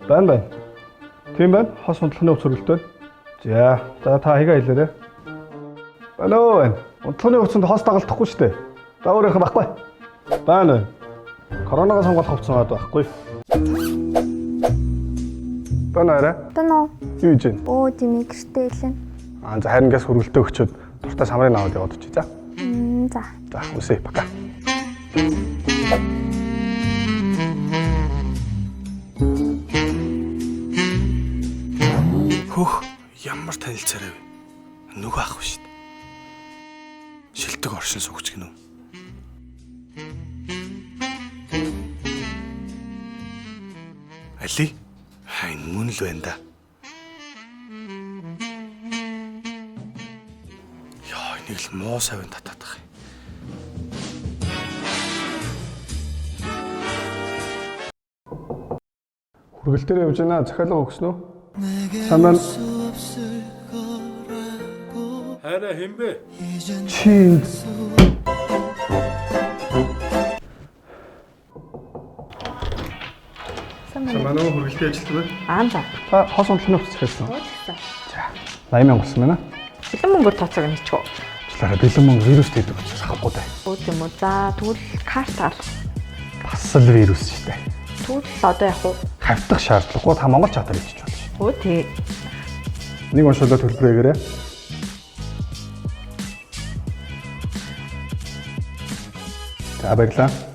Байна. Тийм байна. Хос унтлахны хувц хөрөлтөө. За та хигээ хэлээрэй. Байна уу? Унтлахны хувцанд хос дагалдахгүй шүү дээ. За өөрөөх нь баггүй. Байна. Коронавигоос хамгаалах хувцас байхгүй. Байна арай. Тэнэ. Юу гэж вэ? Оо тийм гэртээ илэн. За харин газ хөргөлтөө өгчөөд дуртай самрын аваад яваад очие. За. За. За үсэй пока. Хөх ямар танилцаарай вэ? Нүг ах шүү дээ. Шилдэг оршин суугч гинөө. Али? Энэ мөн л байна да. Яа, энийг л муу савын татаад байгаа юм. Хөргөлтөөр явж байна. Захиалга өгсөн үү? Сайн байна. Хараа хинбэ? Чи Сайн манай хөргөлтөө ажилтдаг байна. За. Та хос унтлахны хувцас хэлсэн. Уучлаа. За 80,000 болсон байна. Бэлэн мөнгөөр тооцоог нэчгөө. Члаараа бэлэн мөнгө вирустэй гэдэг учраас авахгүй дээ. Өө тийм үү. За тэгвэл картаар. Бас л вирус шүү дээ. Тэгвэл одоо яг уу. Хавтах шаардлагагүй та Монгол чатаар ичиж болно шүү. Өө тий. Нэг уншуулаад төлбөрөөгээрээ. За баярлалаа.